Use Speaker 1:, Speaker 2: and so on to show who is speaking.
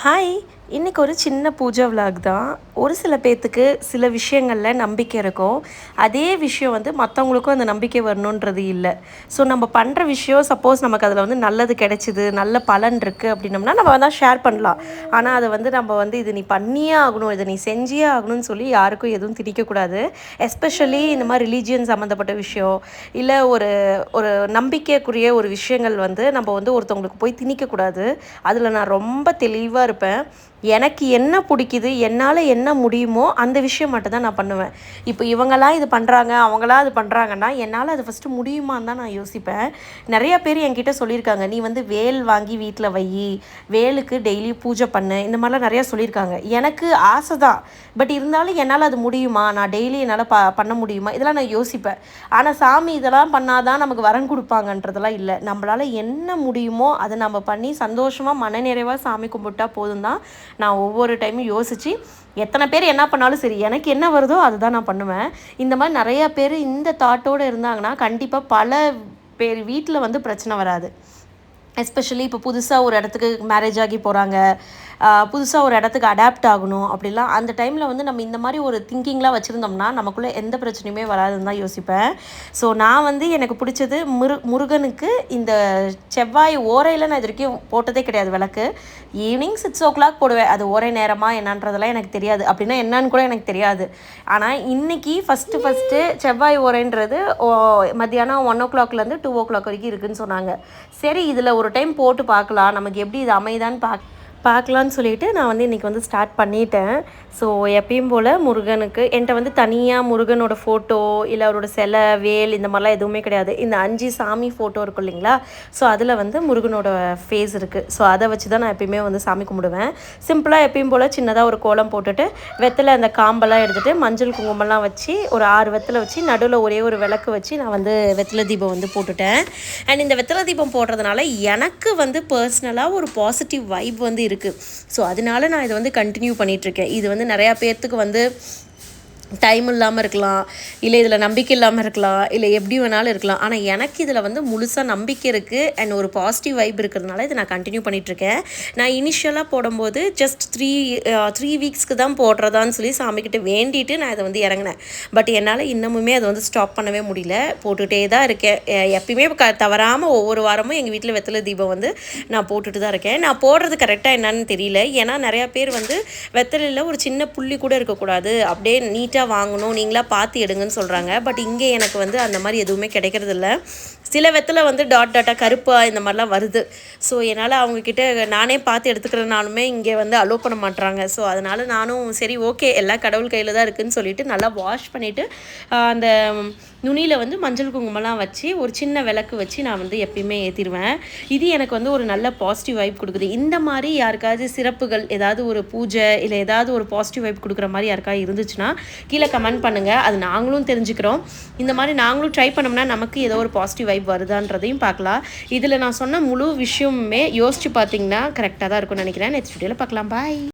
Speaker 1: Hi! இன்றைக்கி ஒரு சின்ன பூஜை விலாக் தான். ஒரு சில பேர்த்துக்கு சில விஷயங்களில் நம்பிக்கை இருக்கும். அதே விஷயம் வந்து மற்றவங்களுக்கும் அந்த நம்பிக்கை வரணுன்றது இல்லை. ஸோ நம்ம பண்ணுற விஷயம் சப்போஸ் நமக்கு அதில் வந்து நல்லது கிடைச்சிது, நல்ல பலன் இருக்குது அப்படின்னம்னா நம்ம வந்து ஷேர் பண்ணலாம். ஆனால் அதை வந்து நம்ம வந்து இது நீ பண்ணியே ஆகணும், இதை நீ செஞ்சே ஆகணும்னு சொல்லி யாருக்கும் எதுவும் திணிக்கக்கூடாது. எஸ்பெஷலி இந்த மாதிரி ரிலீஜியன் சம்மந்தப்பட்ட விஷயம், இல்லை ஒரு ஒரு நம்பிக்கைக்குரிய ஒரு விஷயங்கள் வந்து நம்ம வந்து ஒருத்தவங்களுக்கு போய் திணிக்கக்கூடாது. அதில் நான் ரொம்ப தெளிவாக இருப்பேன். எனக்கு என்ன பிடிக்குது, என்னால் என்ன முடியுமோ அந்த விஷயம் மட்டும் தான் நான் பண்ணுவேன். இப்போ இவங்களாம் இது பண்ணுறாங்க, அவங்களாம் அது பண்ணுறாங்கன்னா என்னால் அது ஃபஸ்ட்டு முடியுமான்னு தான் நான் யோசிப்பேன். நிறையா பேர் என்கிட்ட சொல்லியிருக்காங்க, நீ வந்து வேல் வாங்கி வீட்டில் வை, வேலுக்கு டெய்லி பூஜை பண்ணு, இந்த மாதிரிலாம் நிறையா சொல்லியிருக்காங்க. எனக்கு ஆசை தான். பட் இருந்தாலும் என்னால் அது முடியுமா, நான் டெய்லி என்னால் பண்ண முடியுமா, இதெல்லாம் நான் யோசிப்பேன். ஆனால் சாமி இதெல்லாம் பண்ணாதான் நமக்கு வரன் கொடுப்பாங்கன்றதெல்லாம் இல்லை. நம்மளால் என்ன முடியுமோ அதை நம்ம பண்ணி சந்தோஷமாக மனநிறைவாக சாமி கும்பிட்டா போதும் தான் நான் ஒவ்வொரு டைமும் யோசித்து, எத்தனை பேர் என்ன பண்ணாலும் சரி, எனக்கு என்ன வருதோ அதுதான் நான் பண்ணுவேன். இந்த மாதிரி நிறையா பேர் இந்த தாட்டோடு இருந்தாங்கன்னா கண்டிப்பாக பல பேர் வீட்டில் வந்து பிரச்சனை வராது. எஸ்பெஷலி இப்போ புதுசாக ஒரு இடத்துக்கு மேரேஜ் ஆகி போகிறாங்க, புதுசாக ஒரு இடத்துக்கு அடாப்ட் ஆகணும் அப்படிலாம், அந்த டைமில் வந்து நம்ம இந்த மாதிரி ஒரு திங்கிங்லாம் வச்சுருந்தோம்னா நமக்குள்ளே எந்த பிரச்சனையுமே வராதுன்னு தான் யோசிப்பேன். ஸோ நான் வந்து எனக்கு பிடிச்சது முருகனுக்கு இந்த செவ்வாய் ஓரையில் நான் இது வரைக்கும் போட்டதே கிடையாது விளக்கு. ஈவினிங் 6 o'clock போடுவேன். அது ஓரை நேரமாக என்னன்றதெல்லாம் எனக்கு தெரியாது, அப்படின்னா என்னன்னு கூட எனக்கு தெரியாது. ஆனால் இன்றைக்கி ஃபஸ்ட்டு செவ்வாய் ஓரைன்றது மத்தியானம் 1 o'clockலேருந்து 2 o'clock வரைக்கும் இருக்குதுன்னு சொன்னாங்க. சரி, இதில் ஒரு டைம் போட்டு பார்க்கலாம், நமக்கு எப்படி இது அமைதான்னு பார்க்கலான்னு சொல்லிவிட்டு நான் வந்து இன்றைக்கி வந்து ஸ்டார்ட் பண்ணிட்டேன். ஸோ எப்பயும் போல் முருகனுக்கு என்கிட்ட வந்து தனியாக முருகனோட ஃபோட்டோ இல்லை அவரோட சிலை, வேல் இந்த மாதிரிலாம் எதுவுமே கிடையாது. இந்த 5 சாமி ஃபோட்டோ இருக்கும் இல்லைங்களா, ஸோ அதில் வந்து முருகனோட ஃபேஸ் இருக்குது. ஸோ அதை வச்சு தான் நான் எப்பயுமே வந்து சாமி கும்பிடுவேன். சிம்பிளாக எப்பயும் போல் சின்னதாக ஒரு கோலம் போட்டுட்டு வெத்தலை அந்த காம்பெல்லாம் எடுத்துகிட்டு மஞ்சள் குங்குமம்லாம் வச்சு ஒரு 6 வெத்தலை வச்சு நடுவில் ஒரே ஒரு விளக்கு வச்சு நான் வந்து வெத்தலை தீபம் வந்து போட்டுட்டேன். அண்ட் இந்த வெத்தலை தீபம் போடுறதுனால எனக்கு வந்து பர்சனலாக ஒரு பாசிட்டிவ் வைப் வந்து இருக்குது. ஸோ அதனால நான் இதை வந்து கண்டினியூ பண்ணிகிட்ருக்கேன். இது வந்து நிறையா பேர்த்துக்கு வந்து டைம் இல்லாமல் இருக்கலாம், இல்லை இதில் நம்பிக்கை இல்லாமல் இருக்கலாம், இல்லை எப்படி வேணாலும் இருக்கலாம். ஆனால் எனக்கு இதில் வந்து முழுசாக நம்பிக்கை இருக்குது அண்ட் ஒரு பாசிட்டிவ் வைப் இருக்கிறதுனால இதை நான் கண்டினியூ பண்ணிகிட்ருக்கேன். நான் இனிஷியலாக போடும்போது ஜஸ்ட் 3 வீக்ஸ்க்கு தான் போடுறதான்னு சொல்லி சாமிக்கிட்ட வேண்டிட்டு நான் இதை வந்து இறங்கினேன். பட் என்னால் இன்னமுமே அதை வந்து ஸ்டாப் பண்ணவே முடியல, போட்டுகிட்டே தான் இருக்கேன். எப்பயுமே தவறாமல் ஒவ்வொரு வாரமும் எங்கள் வீட்டில் வெத்தலை தீபம் வந்து நான் போட்டுட்டு தான் இருக்கேன். நான் போடுறது கரெக்டாக என்னன்னு தெரியல, ஏன்னா நிறையா பேர் வந்து வெத்தலையில் ஒரு சின்ன புள்ளி கூட இருக்கக்கூடாது, அப்படியே நீட்டாக வாங்கணும், நீங்களா பார்த்து எடுங்கன்னு சொல்கிறாங்க. பட் இங்கே எனக்கு வந்து அந்த மாதிரி எதுவுமே கிடைக்கிறதில்ல. சில வெத்தலை வந்து டாட்டாக கருப்பாக இந்த மாதிரிலாம் வருது. ஸோ என்னால் அவங்கக்கிட்ட நானே பார்த்து எடுத்துக்கிறனாலுமே இங்கே வந்து அலோவ் பண்ண மாட்டுறாங்க. ஸோ அதனால் நானும் சரி ஓகே, எல்லா கடவுள் கையில் தான் இருக்குதுன்னு சொல்லிவிட்டு நல்லா வாஷ் பண்ணிவிட்டு அந்த நுனியில் வந்து மஞ்சள் குங்குமம்லாம் வச்சு ஒரு சின்ன விளக்கு வச்சு நான் வந்து எப்பயுமே ஏற்றிடுவேன். இது எனக்கு வந்து ஒரு நல்ல பாசிட்டிவ் வைப் கொடுக்குது. இந்த மாதிரி யாருக்காவது சிறப்புகள், ஏதாவது ஒரு பூஜை இல்லை ஏதாவது ஒரு பாசிட்டிவ் வைப் கொடுக்குற மாதிரி யாருக்காவது இருந்துச்சுன்னா கீழே கமெண்ட் பண்ணுங்கள், அது நாங்களும் தெரிஞ்சுக்கிறோம். இந்த மாதிரி நாங்களும் ட்ரை பண்ணோம்னா நமக்கு ஏதோ ஒரு பாசிட்டிவ் வைப் வருதான்றதையும் பார்க்கலாம். இதில் நான் சொன்ன முழு விஷயமுமே யோசித்து பார்த்தீங்கன்னா கரெக்டாக தான் இருக்கும்னு நினைக்கிறேன். நெக்ஸ்ட் வீடியோவில் பார்க்கலாம். பாய்.